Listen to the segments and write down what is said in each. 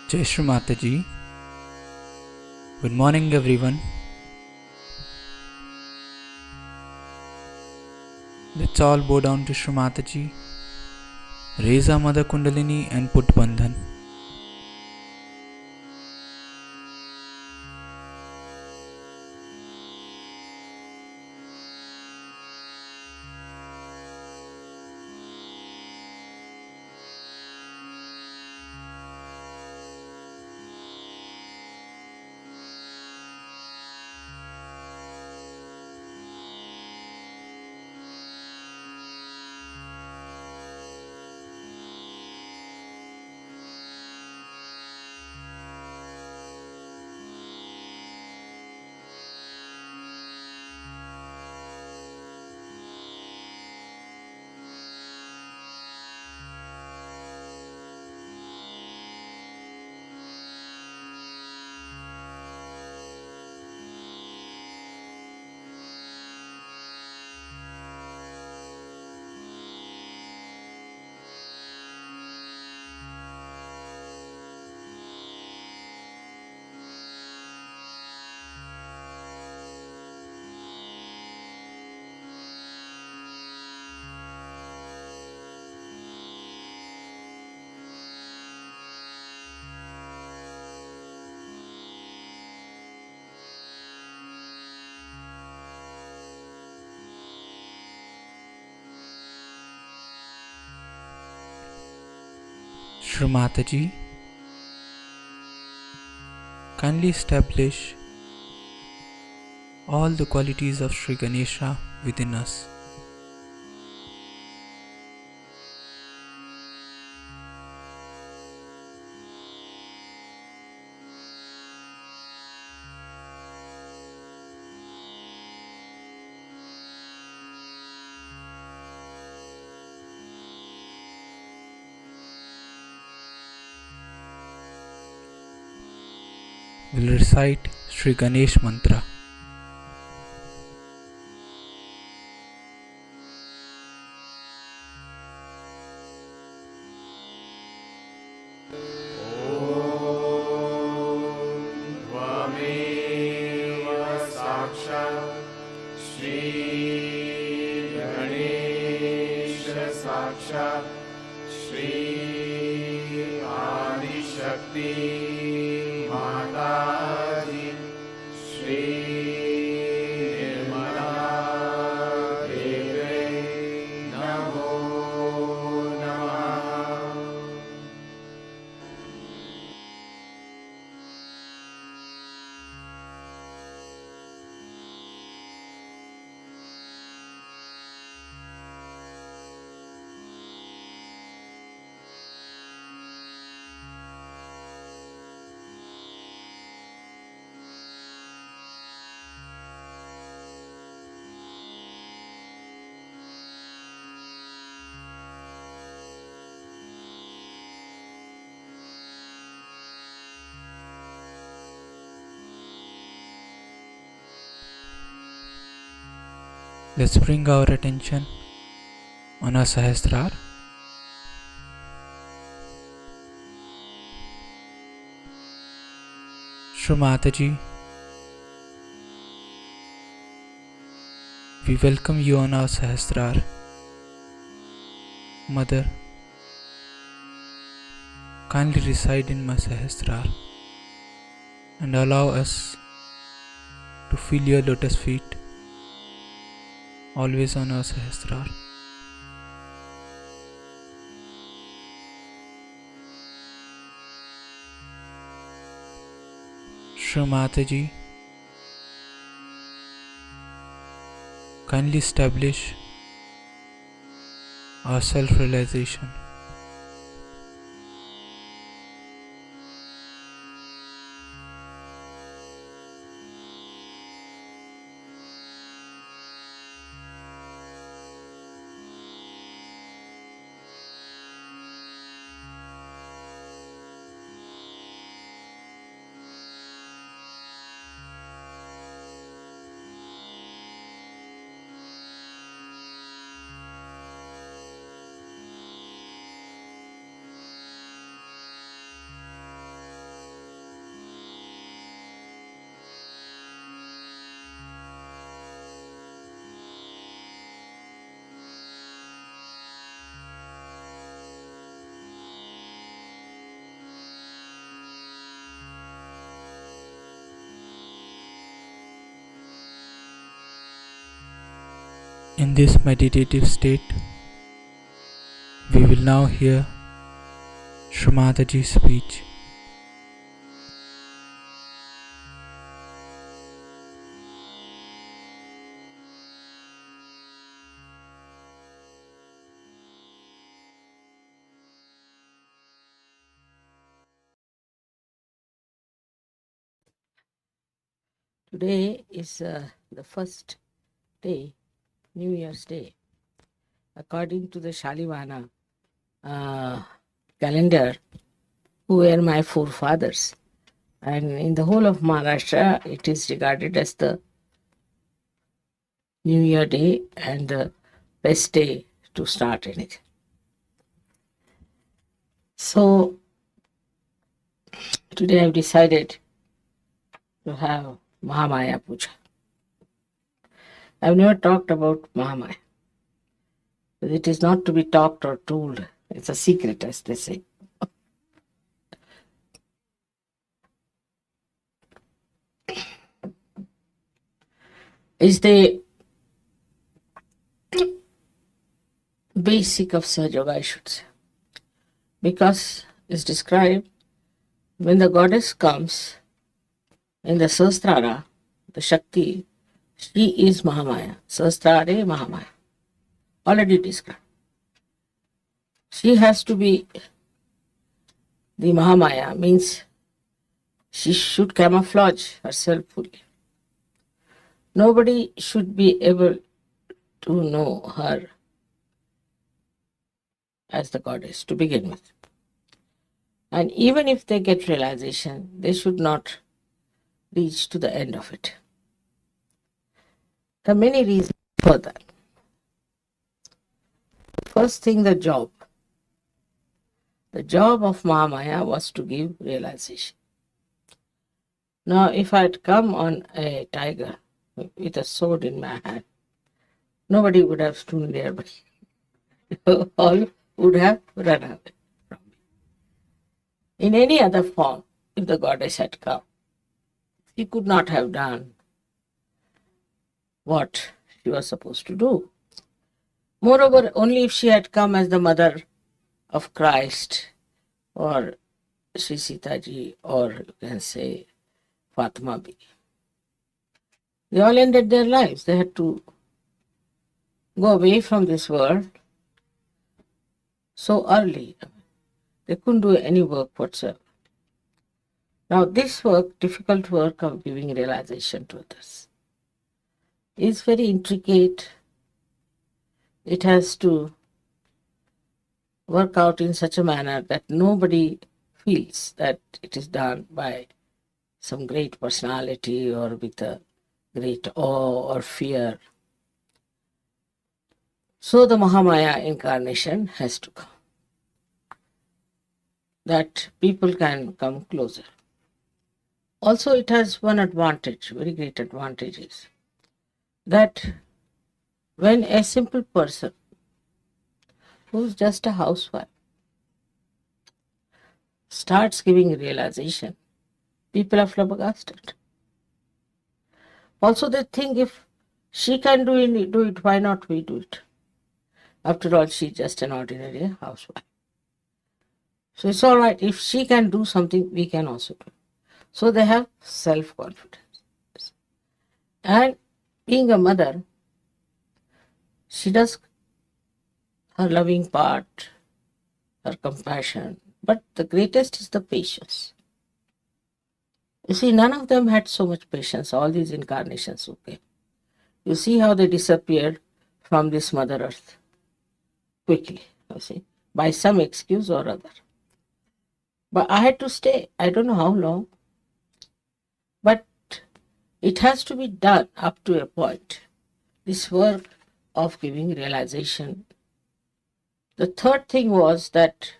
Jai Shri Mataji. Good morning, everyone. Let's all bow down to Shri Mataji, raise our Mother Kundalini and put Bandhan. Shri Mataji, kindly establish all the qualities of Sri Ganesha within us. We'll recite Sri Ganesh Mantra. Let's bring our attention on our Sahasrara. Shri Mataji, we welcome you on our Sahasrara. Mother, kindly reside in my Sahasrara and allow us to feel your lotus feet always on our Sahasrara. Shri Mataji, kindly establish our self-realization. In this meditative state, we will now hear Shri Mataji's speech. Today is the first day, New Year's Day. According to the Shalivana calendar, who were my forefathers. And in the whole of Maharashtra, it is regarded as the New Year Day and the best day to start anything. So, today I've decided to have Mahamaya Puja. I've never talked about Mahamaya. But it is not to be talked or told. It's a secret, as they say. It's the basic of Sahaja Yoga, I should say. Because is described when the goddess comes in the Sahasrara, the Shakti, she is Mahamaya. Sahasrare Mahamaya. Already described. She has to be the Mahamaya, means she should camouflage herself fully. Nobody should be able to know her as the goddess to begin with. And even if they get realization, they should not reach to the end of it. There are many reasons for that. First thing, the job. The job of Mahamaya was to give realization. Now, if I had come on a tiger with a sword in my hand, nobody would have stood nearby. All would have run away from me. In any other form, if the goddess had come, she could not have done what she was supposed to do. Moreover, only if she had come as the mother of Christ, or Sri Sita Ji, or you can say Fatima Bi. They all ended their lives. They had to go away from this world so early. They couldn't do any work whatsoever. Now, this work, difficult work of giving realization to others, is very intricate. It has to work out in such a manner that nobody feels that it is done by some great personality or with a great awe or fear. So the Mahamaya incarnation has to come, that people can come closer. Also, it has one advantage, very great advantage, is that when a simple person who's just a housewife starts giving realization, people are flabbergasted. Also, they think if she can do it, why not we do it? After all, she's just an ordinary housewife. So it's all right. If she can do something, we can also do. So they have self-confidence. And being a mother, she does her loving part, her compassion, but the greatest is the patience. You see, none of them had so much patience, all these incarnations who came. You see how they disappeared from this Mother Earth quickly, you see, by some excuse or other. But I had to stay, I don't know how long, but it has to be done up to a point. This work of giving realization. The third thing was that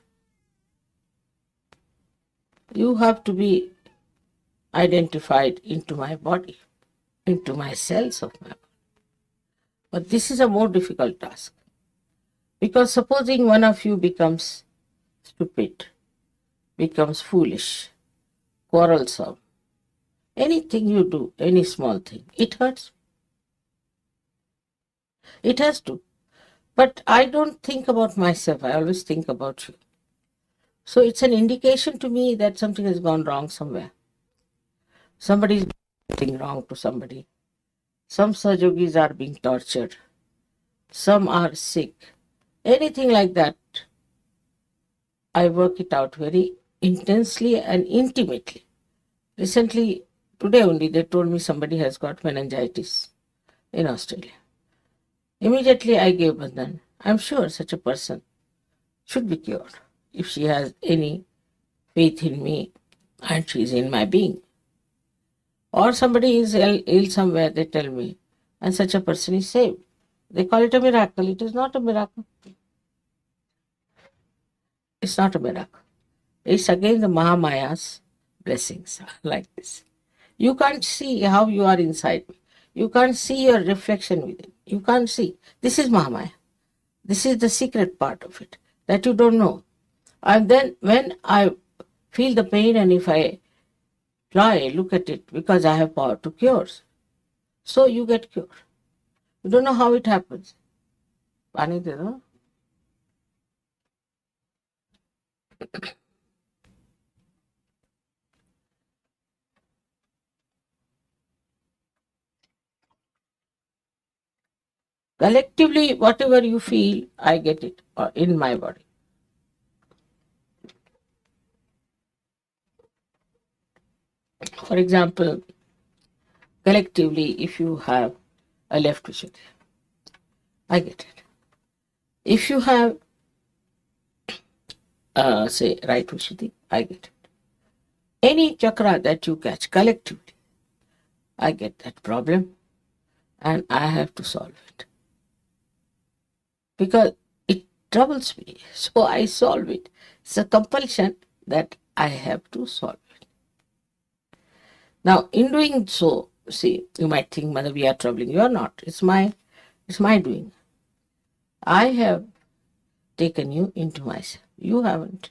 you have to be identified into my body, into my cells of my body. But this is a more difficult task. Because supposing one of you becomes stupid, becomes foolish, quarrelsome, anything you do, any small thing, it hurts. It has to. But I don't think about myself, I always think about you. So it's an indication to me that something has gone wrong somewhere. Somebody is doing something wrong to somebody. Some Sahajogis are being tortured. Some are sick. Anything like that, I work it out very intensely and intimately. Recently, today only, they told me somebody has got meningitis in Australia. Immediately I gave Bandhan. I'm sure such a person should be cured if she has any faith in me and she is in my being. Or somebody is ill somewhere, they tell me, and such a person is saved. They call it a miracle. It is not a miracle. It's not a miracle. It's again the Mahamaya's blessings like this. You can't see how you are inside. You can't see your reflection within. You can't see. This is Mahamaya. This is the secret part of it that you don't know. And then when I feel the pain and if I try, look at it, because I have power to cure. So you get cured. You don't know how it happens. Pani de do. Collectively, whatever you feel, I get it in my body. For example, collectively, if you have a left Vishuddhi, I get it. If you have, say, right Vishuddhi, I get it. Any chakra that you catch collectively, I get that problem and I have to solve it. Because it troubles me, so I solve it. It's a compulsion that I have to solve it. Now, in doing so, see, you might think, Mother, we are troubling. You are not. It's my doing. I have taken you into myself. You haven't.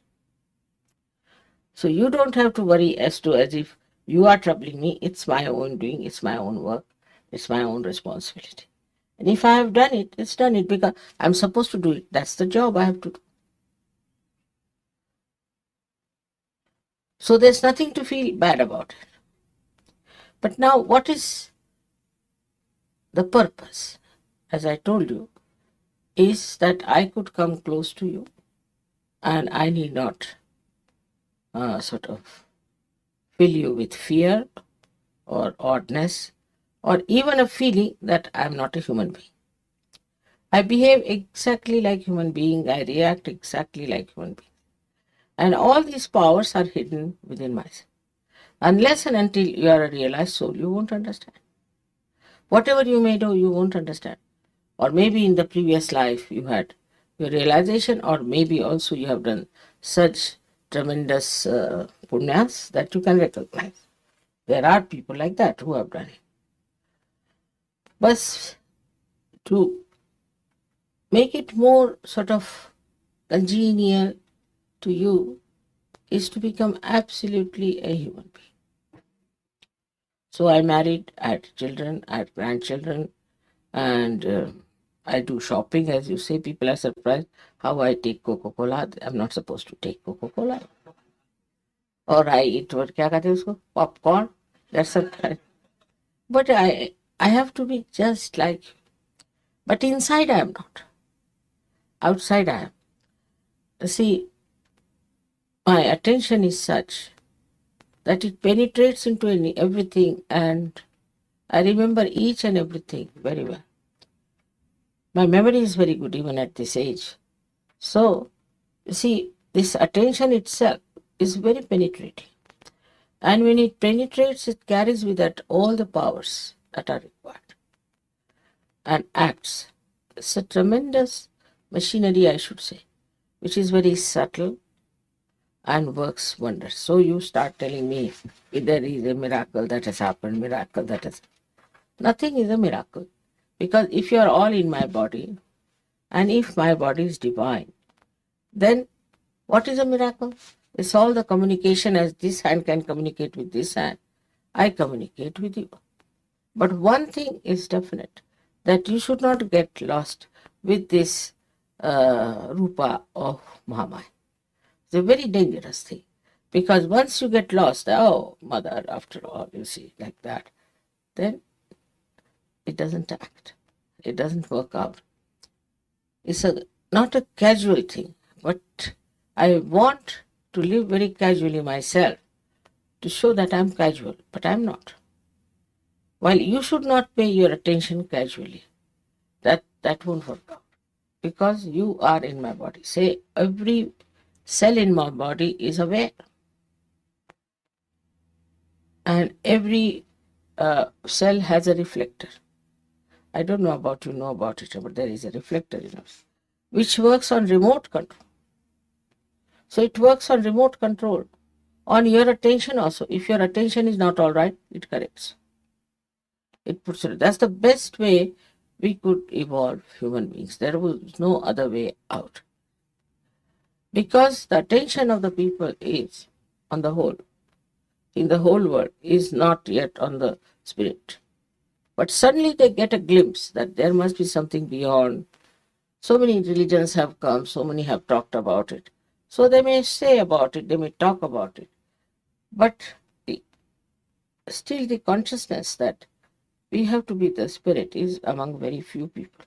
So you don't have to worry as if you are troubling me. It's my own doing. It's my own work. It's my own responsibility. And if I have done it, it's done it because I'm supposed to do it. That's the job I have to do. So there's nothing to feel bad about it. But now, what is the purpose? As I told you, is that I could come close to you and I need not sort of fill you with fear or oddness or even a feeling that I'm not a human being. I behave exactly like human being. I react exactly like human being. And all these powers are hidden within myself. Unless and until you are a realized soul, you won't understand. Whatever you may do, you won't understand. Or maybe in the previous life you had your realization, or maybe also you have done such tremendous punyas that you can recognize. There are people like that who have done it. But to make it more sort of congenial to you is to become absolutely a human being. So I married, I had children, I had grandchildren, and I do shopping, as you say. People are surprised how I take Coca-Cola. I'm not supposed to take Coca-Cola. Or I eat what क्या कहते हैं उसको popcorn. That's a but I have to be just like you. But inside I am not. Outside I am. See, my attention is such that it penetrates into everything, and I remember each and everything very well. My memory is very good even at this age. So, you see, this attention itself is very penetrating. And when it penetrates, it carries with it all the powers that are required and acts. It's a tremendous machinery, I should say, which is very subtle and works wonders. So you start telling me if there is a miracle that has happened, miracle that has... Nothing is a miracle. Because if you are all in my body, and if my body is divine, then what is a miracle? It's all the communication, as this hand can communicate with this hand. I communicate with you. But one thing is definite, that you should not get lost with this rupa of Mahamaya. It's a very dangerous thing. Because once you get lost, oh, mother, after all, you see, like that, then it doesn't act. It doesn't work out. It's not a casual thing, but I want to live very casually myself to show that I'm casual, but I'm not. While you should not pay your attention casually, that won't work out because you are in my body. Say, every cell in my body is aware, and every cell has a reflector. I don't know about you know about it, but there is a reflector in us, which works on remote control. So it works on remote control, on your attention also. If your attention is not all right, it corrects. It puts it. That's the best way we could evolve human beings. There was no other way out. Because the attention of the people is, on the whole, in the whole world, is not yet on the spirit. But suddenly they get a glimpse that there must be something beyond. So many religions have come, so many have talked about it. So they may say about it, they may talk about it. But still the consciousness that we have to be the spirit is among very few people.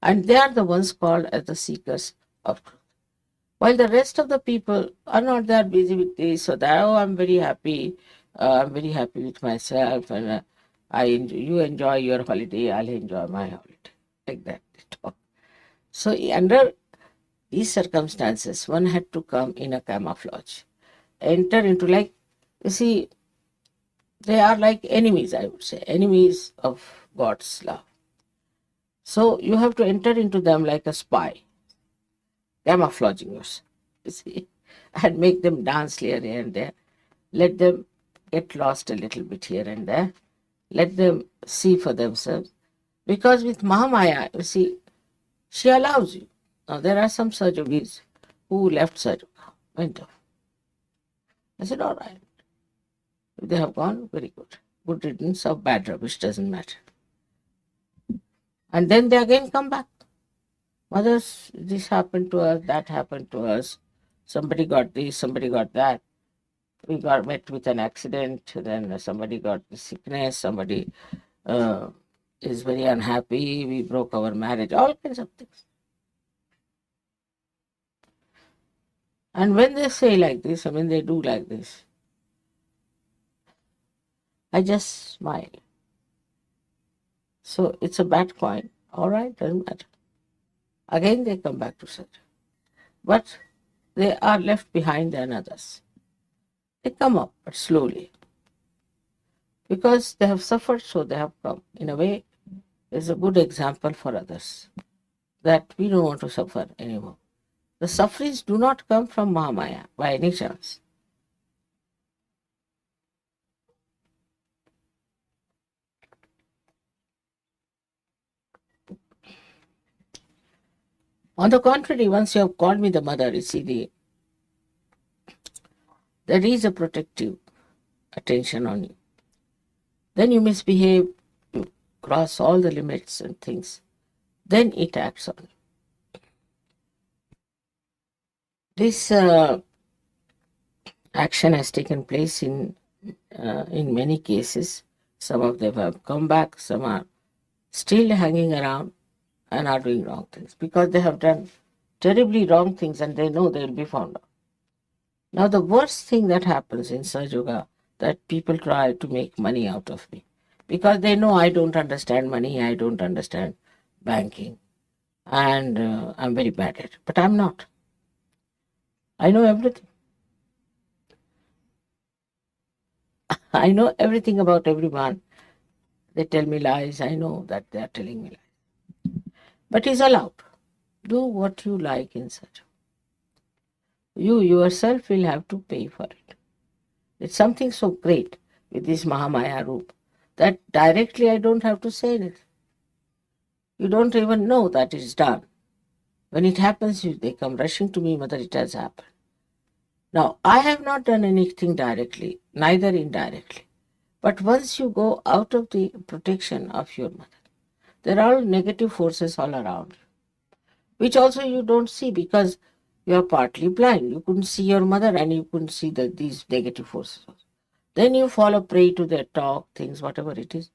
And they are the ones called as the seekers of truth. While the rest of the people are not that busy with this, so that, oh, I'm very happy with myself, and you enjoy your holiday, I'll enjoy my holiday. Like that they talk. So under these circumstances, one had to come in a camouflage, enter into, like, you see, they are like enemies, I would say, enemies of God's love. So you have to enter into them like a spy, camouflaging yourself, you see, and make them dance here and there. Let them get lost a little bit here and there. Let them see for themselves. Because with Mahamaya, you see, she allows you. Now, there are some Sajogis who left Sajoga, went off. I said, all right. If they have gone, very good. Good riddance of bad rubbish, doesn't matter. And then they again come back. Mothers, this happened to us, that happened to us. Somebody got this, somebody got that. We got met with an accident, then somebody got the sickness, somebody is very unhappy, we broke our marriage, all kinds of things. And when they say like this, I mean, they do like this, I just smile. So it's a bad coin. All right, doesn't matter. Again, they come back to such. But they are left behind than others. They come up, but slowly. Because they have suffered, so they have come. In a way, it's a good example for others that we don't want to suffer anymore. The sufferings do not come from Mahamaya by any chance. On the contrary, once you have called me the mother, you see, there is a protective attention on you. Then you misbehave, you cross all the limits and things. Then it acts on you. This action has taken place in many cases. Some of them have come back, some are still hanging around and are doing wrong things because they have done terribly wrong things and they know they will be found out. Now, the worst thing that happens in Sahaja that people try to make money out of me because they know I don't understand money, I don't understand banking, and I'm very bad at it. But I'm not. I know everything. I know everything about everyone. They tell me lies. I know that they are telling me lies. But it's allowed. Do what you like in Sahaja. You yourself will have to pay for it. It's something so great with this Mahamaya Roop that directly I don't have to say it. You don't even know that it's done. When it happens, they come rushing to me, Mother, it has happened. Now, I have not done anything directly, neither indirectly. But once you go out of the protection of your mother, there are negative forces all around you, which also you don't see because you are partly blind. You couldn't see your mother and you couldn't see these negative forces. Then you fall a prey to their talk, things, whatever it is,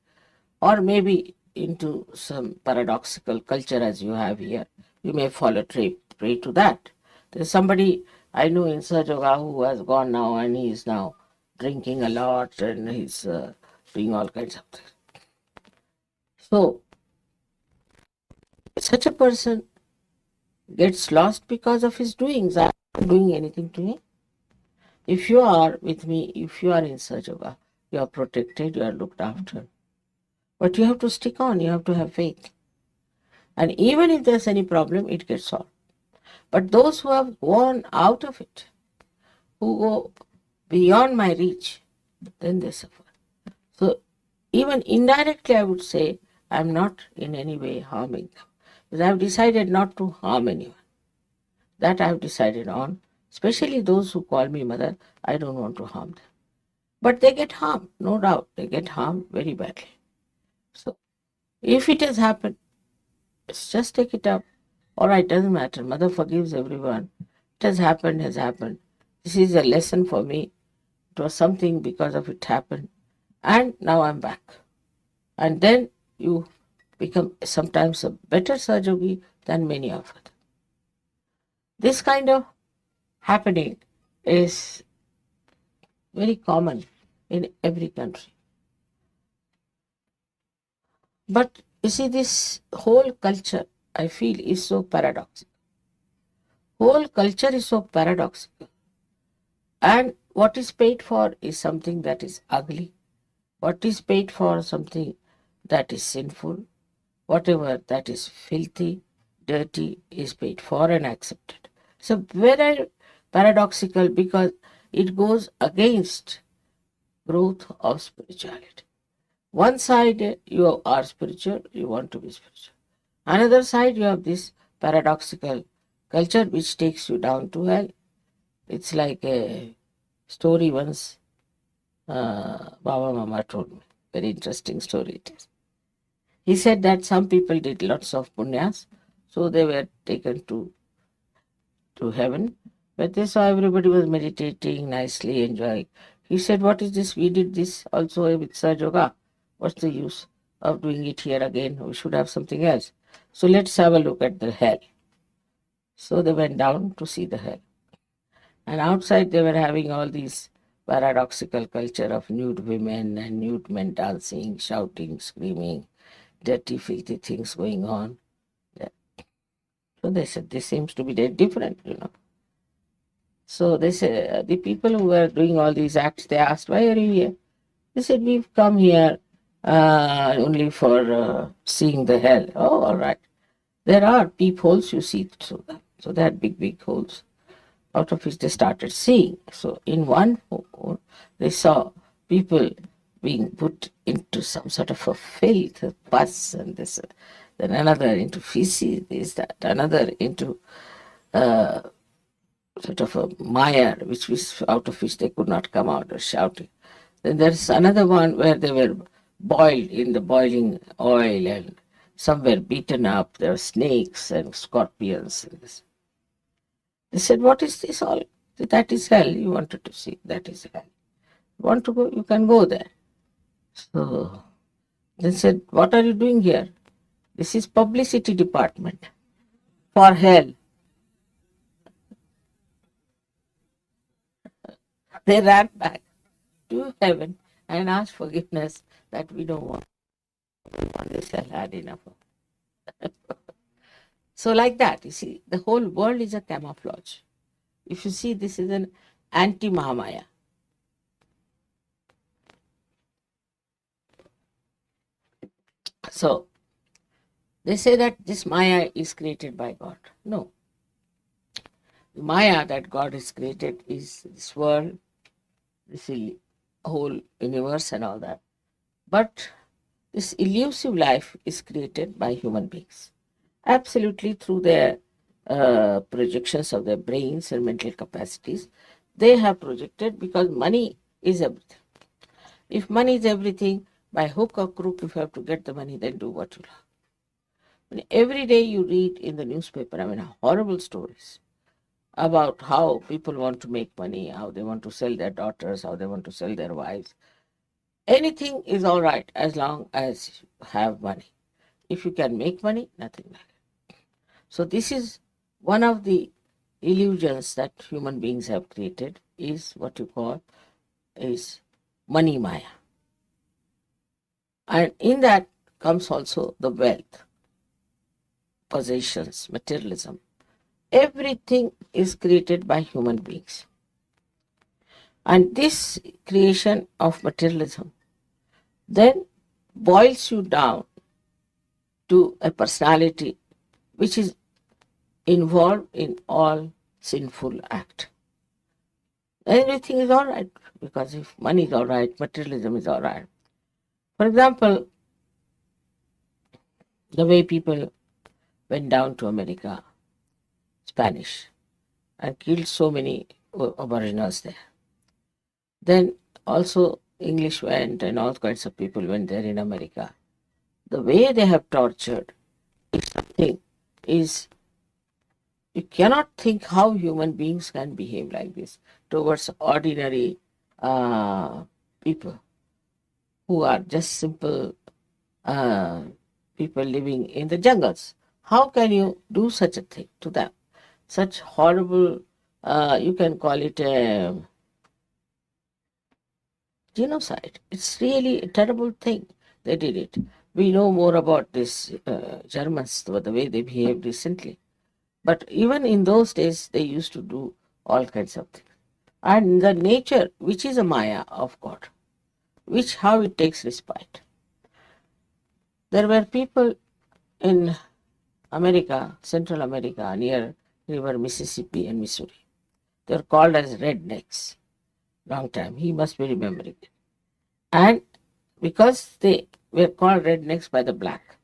or maybe into some paradoxical culture as you have here. You may fall a prey to that. There's somebody I know in Sahaja who has gone now and he is now drinking a lot and he's doing all kinds of things. So, such a person gets lost because of his doings. I'm not doing anything to him. If you are with me, if you are in Sahaja, you are protected, you are looked after. But you have to stick on, you have to have faith. And even if there's any problem, it gets solved. But those who have gone out of it, who go beyond my reach, then they suffer. So even indirectly, I would say, I'm not in any way harming them. Because I've decided not to harm anyone. That I've decided on. Especially those who call me mother, I don't want to harm them. But they get harmed, no doubt. They get harmed very badly. So if it has happened, just take it up. All right, doesn't matter. Mother forgives everyone. It has happened, has happened. This is a lesson for me. It was something because of it happened. And now I'm back. And then you become sometimes a better Sahajogi than many of us. This kind of happening is very common in every country. But you see, this whole culture, I feel, is so paradoxical. Whole culture is so paradoxical. And what is paid for is something that is ugly. What is paid for something that is sinful. Whatever that is filthy, dirty is paid for and accepted. So very paradoxical because it goes against growth of spirituality. One side you are spiritual, you want to be spiritual. Another side you have this paradoxical culture which takes you down to hell. It's like a story once Baba Mama told me. Very interesting story it is. He said that some people did lots of punyas, so they were taken to heaven. But they saw everybody was meditating nicely, enjoying. He said, "What is this? We did this also with Sahaja Yoga. What's the use of doing it here again? We should have something else. So let's have a look at the hell." So they went down to see the hell. And outside they were having all these paradoxical culture of nude women and nude men dancing, shouting, screaming, dirty, filthy things going on. Yeah. So they said, this seems to be very different. So they said, the people who were doing all these acts, they asked, why are you here? They said, we've come here only for seeing the hell. Oh, all right. There are peepholes you see through them. So they had big, big holes out of which they started seeing. So in one hole, they saw people being put into some sort of a filth, a pus, and this, then another into feces, this, that, another into sort of a mire, which was out of which they could not come out or shouting. Then there's another one where they were boiled in the boiling oil, and some were beaten up. There were snakes and scorpions and this. They said, what is this all? That is hell. You wanted to see. That is hell. You want to go? You can go there. So they said, what are you doing here? This is publicity department for hell. They ran back to heaven and asked forgiveness that we don't want this hell, had enough of. So like that, you see, the whole world is a camouflage. If you see, this is an anti-Mahamaya. So they say that this Maya is created by God. No. The Maya that God has created is this world, this whole universe and all that. But this elusive life is created by human beings, absolutely through their projections of their brains and mental capacities. They have projected because money is everything. If money is everything, by hook or crook, if you have to get the money, then do what you love. Every day you read in the newspaper, horrible stories about how people want to make money, how they want to sell their daughters, how they want to sell their wives. Anything is all right as long as you have money. If you can make money, nothing like it. So this is one of the illusions that human beings have created, is what you call is money maya. And in that comes also the wealth, possessions, materialism. Everything is created by human beings. And this creation of materialism then boils you down to a personality which is involved in all sinful act. Everything is all right, because if money is all right, materialism is all right. For example, the way people went down to America, Spanish, and killed so many aboriginals there. Then also English went and all kinds of people went there in America. The way they have tortured is something is, you cannot think how human beings can behave like this towards ordinary people who are just simple people living in the jungles. How can you do such a thing to them? Such horrible, you can call it a genocide. It's really a terrible thing. They did it. We know more about this Germans, the way they behaved recently. But even in those days, they used to do all kinds of things. And the nature, which is a Maya of God, which how it takes respite. There were people in America, Central America, near River Mississippi and Missouri. They were called as rednecks. Long time. He must be remembering it. And because they were called rednecks by the black,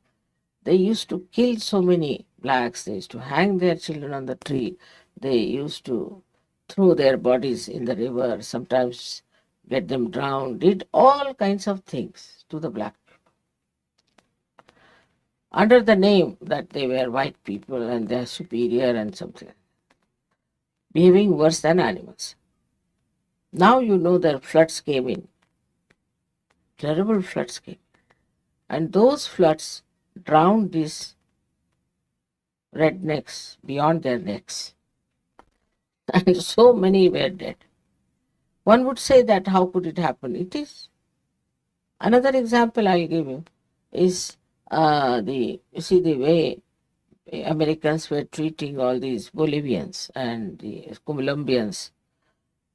they used to kill so many blacks. They used to hang their children on the tree. They used to throw their bodies in the river, sometimes get them drowned, did all kinds of things to the black people. Under the name that they were white people and they are superior and something, behaving worse than animals. Now you know the floods came in. Terrible floods came. And those floods drowned these rednecks beyond their necks. And so many were dead. One would say that how could it happen? It is. Another example I'll give you is the way Americans were treating all these Bolivians and the Colombians,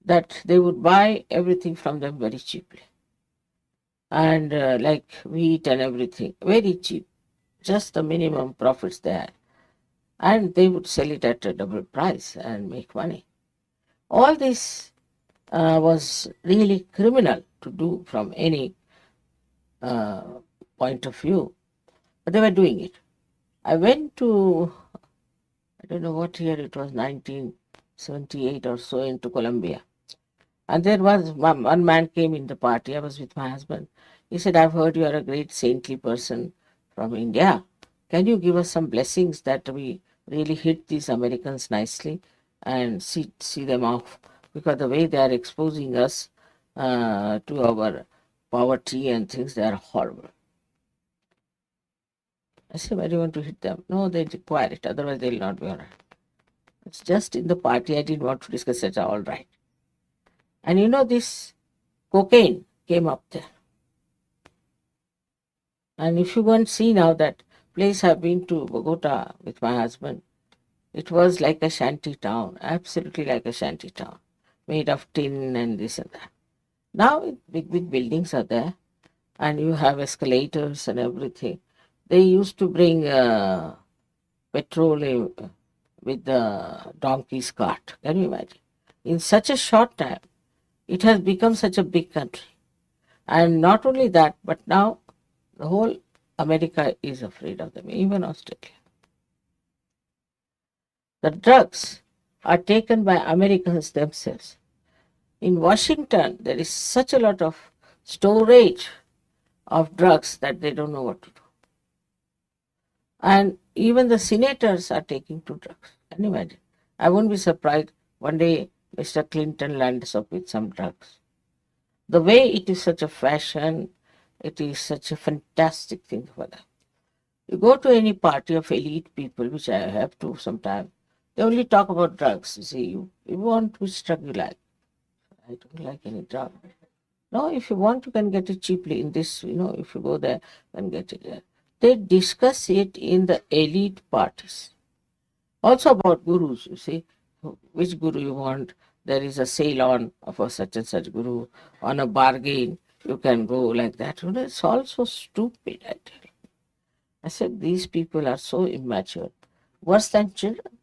that they would buy everything from them very cheaply. And like wheat and everything, very cheap, just the minimum profits they had. And they would sell it at a double price and make money. All this was really criminal to do from any point of view, but they were doing it. I went to, I don't know what year it was, 1978 or so, into Colombia. And there was one man came in the party. I was with my husband. He said, I've heard you are a great saintly person from India. Can you give us some blessings that we really hit these Americans nicely and see them off? Because the way they are exposing us to our poverty and things, they are horrible. I said, why do you want to hit them? No, they require it, otherwise they'll not be all right. It's just in the party, I didn't want to discuss it, all right. And you know, this cocaine came up there. And if you go and see now that place, I've been to Bogota with my husband. It was like a shanty town, absolutely like a shanty town, made of tin and this and that. Now big buildings are there, and you have escalators and everything. They used to bring petrol with the donkey's cart. Can you imagine? In such a short time, it has become such a big country. And not only that, but now the whole America is afraid of them, even Australia. The drugs are taken by Americans themselves. In Washington, there is such a lot of storage of drugs that they don't know what to do. And even the senators are taking to drugs. Can you imagine? I won't be surprised one day Mr. Clinton lands up with some drugs. The way it is such a fashion, it is such a fantastic thing for them. You go to any party of elite people, which I have to sometimes, they only talk about drugs. You see, you want which drug you like. I don't like any drug. No, if you want, you can get it cheaply in this, if you go there and get it there. They discuss it in the elite parties. Also about gurus, you see, which guru you want. There is a sale on of a such and such guru. On a bargain, you can go like that. It's all so stupid, I tell you. I said, these people are so immature. Worse than children.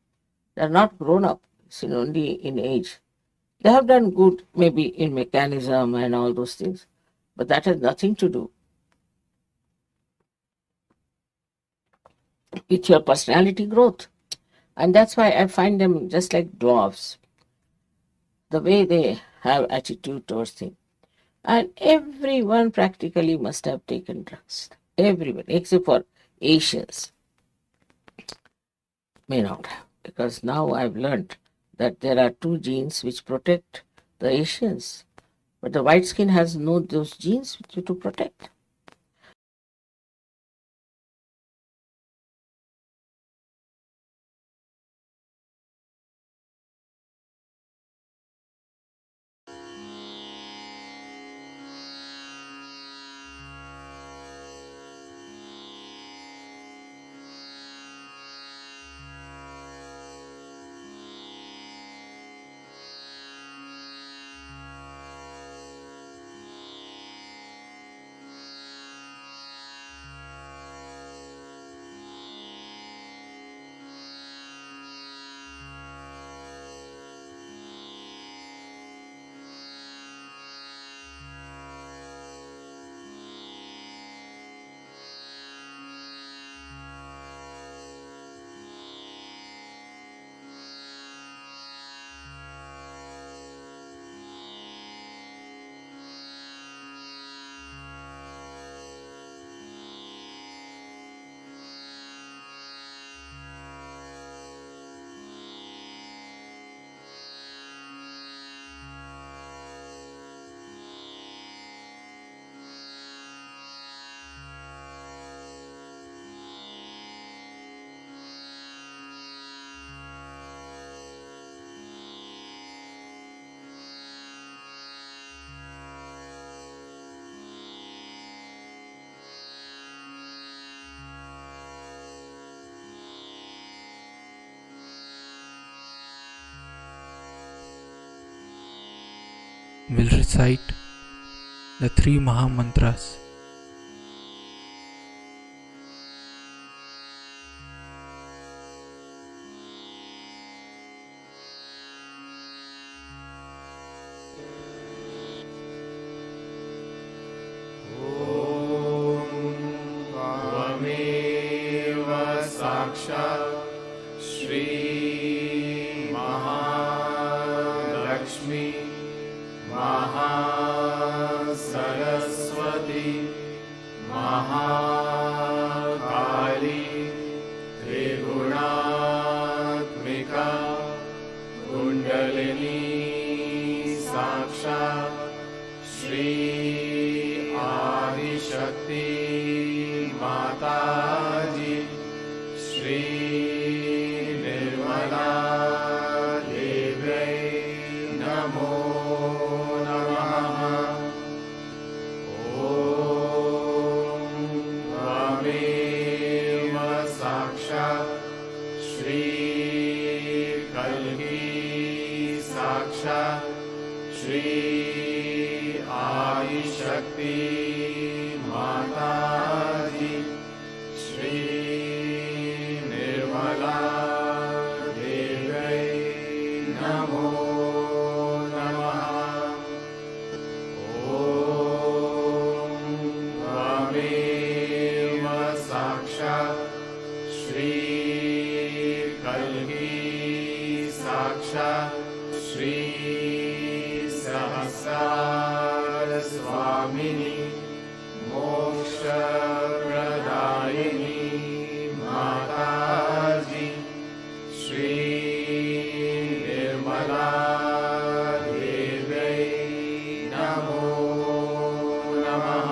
They're not grown up, only in age. They have done good, maybe in mechanism and all those things, but that has nothing to do with your personality growth. And that's why I find them just like dwarfs, the way they have attitude towards things. And everyone practically must have taken drugs. Everyone, except for Asians, may not have. Because now I've learned that there are two genes which protect the Asians. But the white skin has no those genes to protect. will recite the three Maha Mantras. त्वमेव साक्षात् श्री महालक्ष्मी महासरस्वती महाकाली त्रिगुणात्मिका कुण्डलिनी साक्षात् श्री आदिशक्ति माताजी श्री निर्मला देव्यै नमो नमः। ॐ त्वमेव साक्षात् श्री कल्की साक्षात् श्री आदिशक्ति माताजी श्री निर्मला देव्यै नमो नमः। ॐ त्वमेव साक्षात् श्री कल्की साक्षात् श्री सहस्रार स्वामिनी मोक्षप्रदायिनी माताजी श्री निर्मला देव्यै नमो नमः।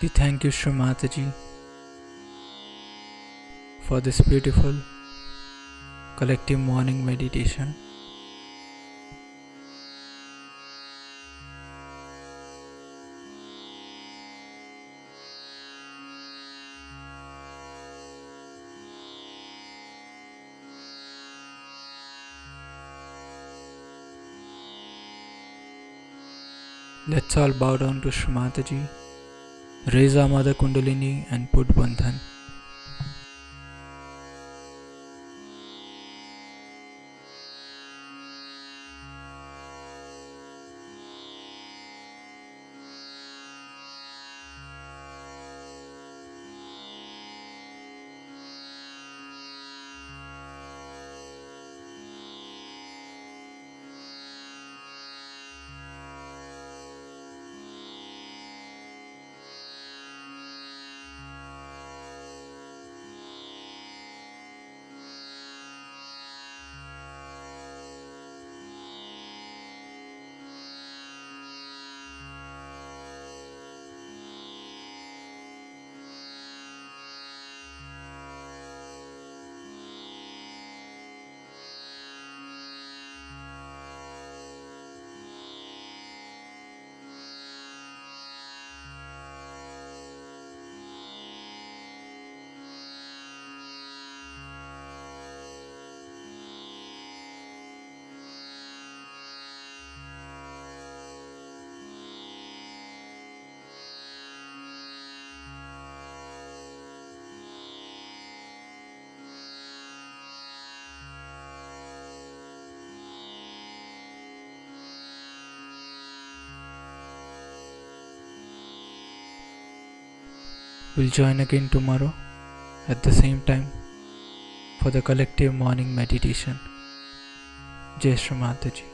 We thank you, Shri Mataji, for this beautiful collective morning meditation. Let's all bow down to Shri Mataji, raise our Mother Kundalini and put Bandhan. We'll join again tomorrow at the same time for the collective morning meditation. Jai Shri Mataji.